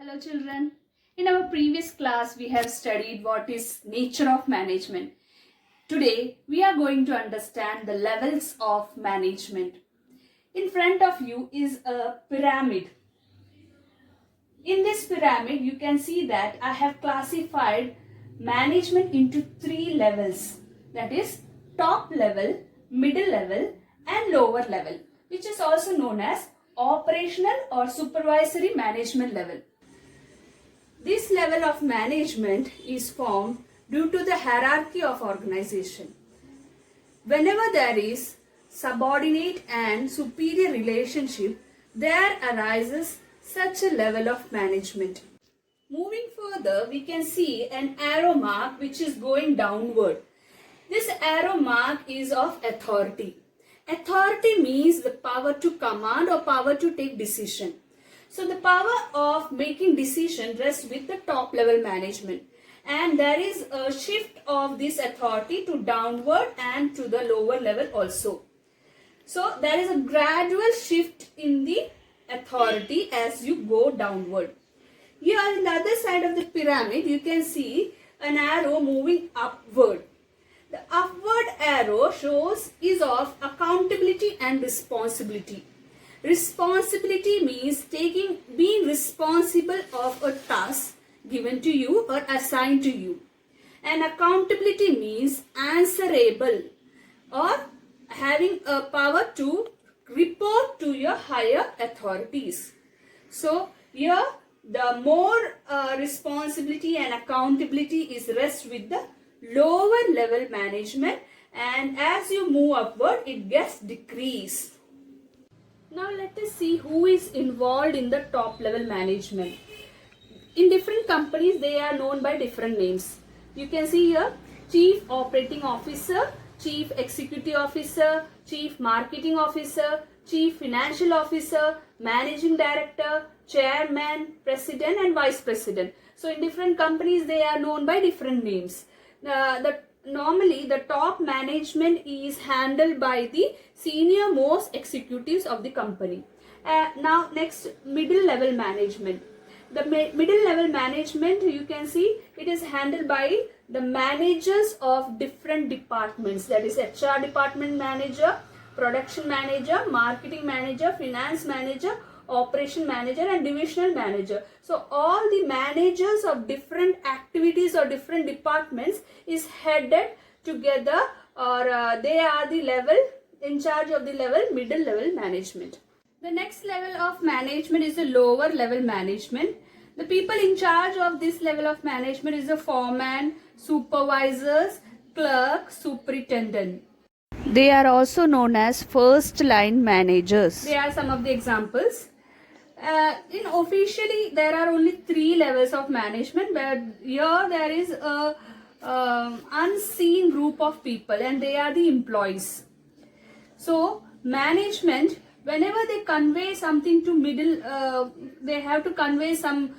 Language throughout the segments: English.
Hello children. In our previous class we have studied what is nature of management. Today we are going to understand the levels of management. In front of you is a pyramid. In this pyramid you can see that I have classified management into three levels. That is top level, middle level and lower level, which is also known as operational or supervisory management level. This level of management is formed due to the hierarchy of organization. Whenever there is subordinate and superior relationship, there arises such a level of management. Moving further, we can see an arrow mark which is going downward. This arrow mark is of authority. Authority means the power to command or power to take decision. So the power of making decision rests with the top level management, and there is a shift of this authority to downward and to the lower level also. So there is a gradual shift in the authority as you go downward. Here on the other side of the pyramid you can see an arrow moving upward. The upward arrow shows is of accountability and responsibility. Responsibility means being responsible of a task given to you or assigned to you. And accountability means answerable or having a power to report to your higher authorities. So here the more responsibility and accountability is rest with the lower level management, and as you move upward it gets decreased. Now let us see who is involved in the top level management. In different companies they are known by different names. You can see here Chief Operating Officer, Chief Executive Officer, Chief Marketing Officer, Chief Financial Officer, Managing Director, Chairman, President and Vice President. So in different companies they are known by different names. Normally the top management is handled by the senior most executives of the company. Now next, middle level management. The middle level management, you can see it is handled by the managers of different departments, that is HR department manager, production manager, marketing manager, finance manager, operation manager and divisional manager. So all the managers of different activities or different departments is headed together, or they are the level in charge of the level middle level management. The next level of management is the lower level management. The people in charge of this level of management is the foreman, supervisors, clerk, superintendent. They are also known as first line managers. They are some of the examples. Officially there are only three levels of management, but here there is a unseen group of people and they are the employees. So management, whenever they convey something to middle, they have to convey some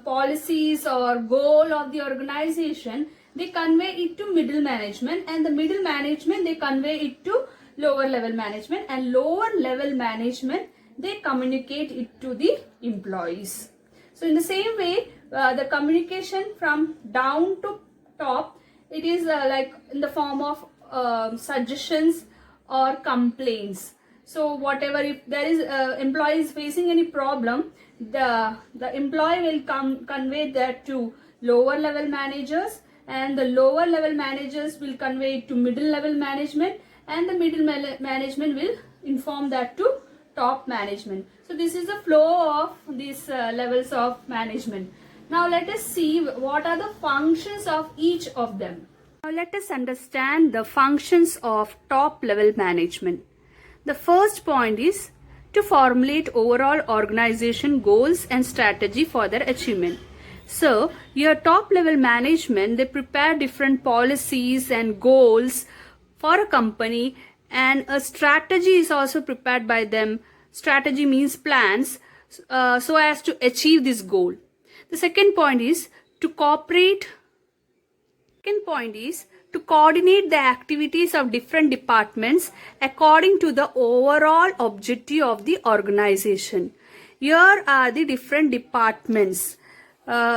policies or goal of the organization, they convey it to middle management, and the middle management they convey it to lower level management, and lower level management they communicate it to the employees. So in the same way, the communication from down to top, it is like in the form of suggestions or complaints. So whatever, if there is employee is facing any problem, the employee will convey that to lower level managers, and the lower level managers will convey it to middle level management, and the middle management will inform that to top management. So this is the flow of these levels of management. Now let us see what are the functions of each of them. Now let us understand the functions of top level management. The first point is to formulate overall organization goals and strategy for their achievement. So your top level management, they prepare different policies and goals for a company, and a strategy is also prepared by them. Strategy means plans so as to achieve this goal. The second point is to coordinate the activities of different departments according to the overall objective of the organization. Here are the different departments.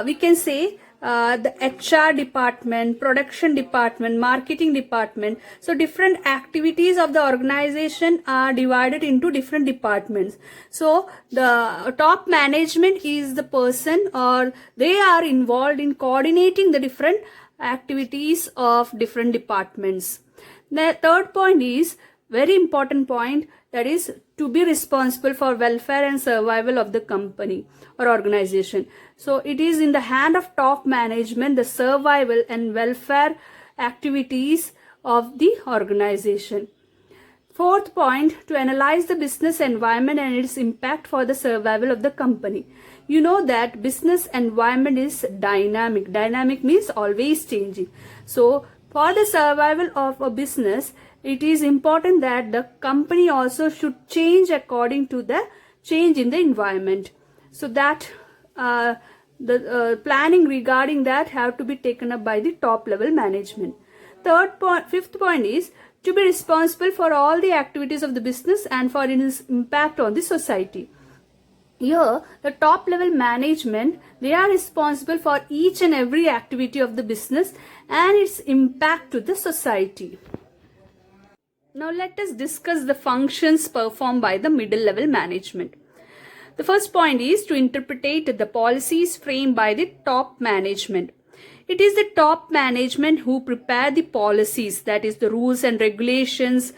we can say the HR department, production department, marketing department. So different activities of the organization are divided into different departments. So the top management is the person, or they are involved in coordinating the different activities of different departments. The third point is very important point, that is to be responsible for welfare and survival of the company or organization. So it is in the hand of top management the survival and welfare activities of the organization. Fourth point, to analyze the business environment and its impact for the survival of the company. You know that business environment is dynamic. Dynamic means always changing. So for the survival of a business, it is important that the company also should change according to the change in the environment. So that the planning regarding that have to be taken up by the top level management. Fifth point is to be responsible for all the activities of the business and for its impact on the society. Here, the top level management, they are responsible for each and every activity of the business and its impact to the society. Now let us discuss the functions performed by the middle level management. The first point is to interpret the policies framed by the top management. It is the top management who prepare the policies, that is the rules and regulations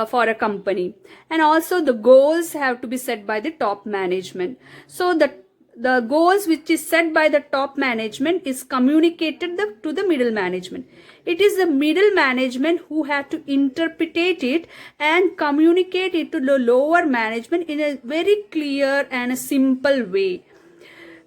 for a company. And also the goals have to be set by the top management. So the goals which is set by the top management is communicated to the middle management. It is the middle management who have to interpret it and communicate it to the lower management in a very clear and a simple way.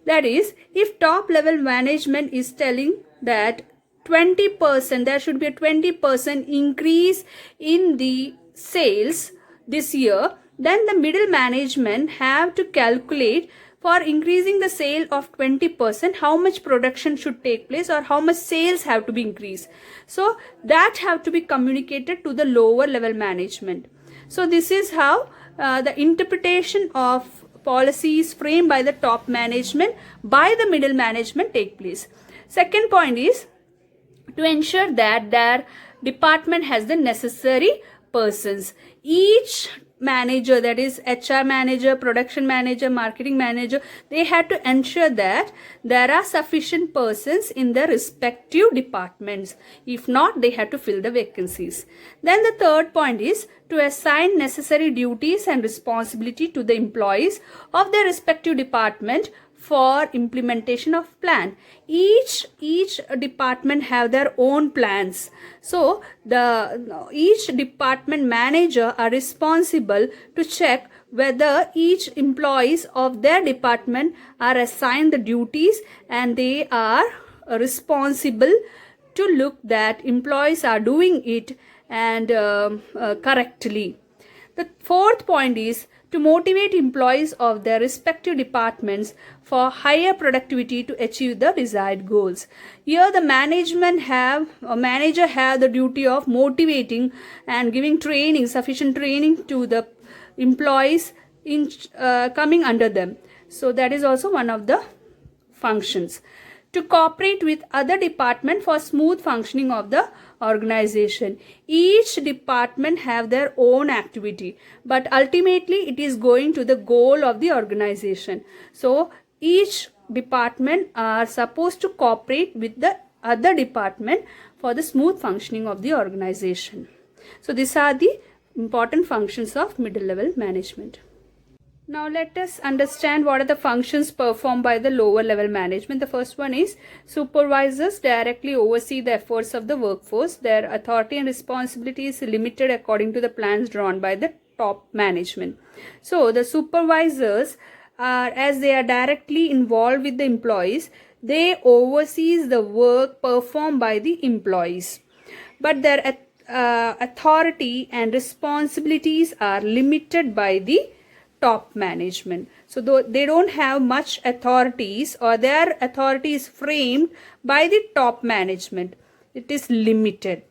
That is, if top level management is telling that 20%, there should be a 20% increase in the sales this year, then the middle management have to calculate for increasing the sale of 20%, how much production should take place or how much sales have to be increased. So that have to be communicated to the lower level management. So this is how the interpretation of policies framed by the top management by the middle management take place. Second point is to ensure that their department has the necessary persons. Each manager, that is HR manager, production manager, marketing manager, they had to ensure that there are sufficient persons in their respective departments. If not, they had to fill the vacancies. Then the third point is to assign necessary duties and responsibility to the employees of their respective department for implementation of plan. Each department have their own plans. So each department manager are responsible to check whether each employees of their department are assigned the duties, and they are responsible to look that employees are doing it and correctly. The fourth point is to motivate employees of their respective departments for higher productivity to achieve the desired goals. Here the manager have the duty of motivating and giving training, sufficient training to the employees in coming under them. So that is also one of the functions. To cooperate with other departments for smooth functioning of the organization. Each department have their own activity, but ultimately it is going to the goal of the organization. So each department are supposed to cooperate with the other department for the smooth functioning of the organization. So these are the important functions of middle level management. Now let us understand what are the functions performed by the lower level management. The first one is supervisors directly oversee the efforts of the workforce. Their authority and responsibility is limited according to the plans drawn by the top management. So the supervisors are, as they are directly involved with the employees, they oversees the work performed by the employees. But their authority and responsibilities are limited by the top management. So they don't have much authorities, or their authority is framed by the top management. It is limited.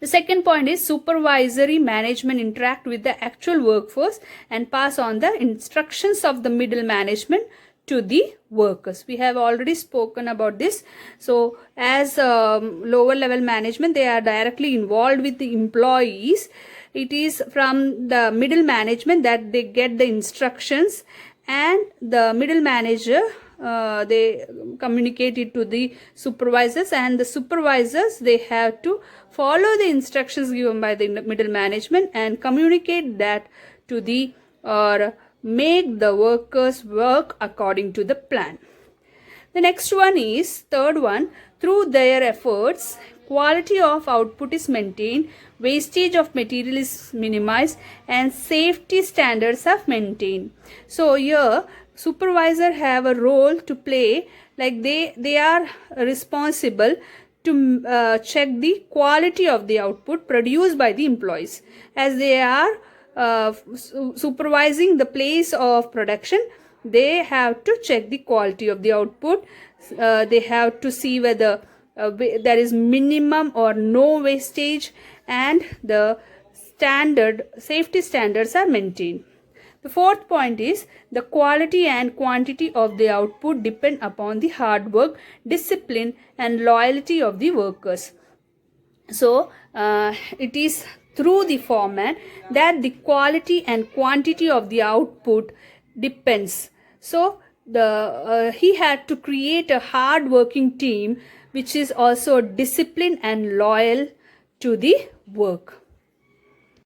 The second point is supervisory management interact with the actual workforce and pass on the instructions of the middle management to the workers. We have already spoken about this. So as lower level management, they are directly involved with the employees. It is from the middle management that they get the instructions, and the middle manager they communicate it to the supervisors, and the supervisors, they have to follow the instructions given by the middle management and communicate that to the or make the workers work according to the plan. The next one is third one. Through their efforts, quality of output is maintained, wastage of material is minimized, and safety standards are maintained. So here supervisor have a role to play, like they are responsible to check the quality of the output produced by the employees, as they are supervising the place of production. They have to check the quality of the output. They have to see whether there is minimum or no wastage, and the safety standards are maintained. The fourth point is the quality and quantity of the output depend upon the hard work, discipline, and loyalty of the workers. So it is through the foreman that the quality and quantity of the output depends. So he had to create a hard working team which is also disciplined and loyal to the work.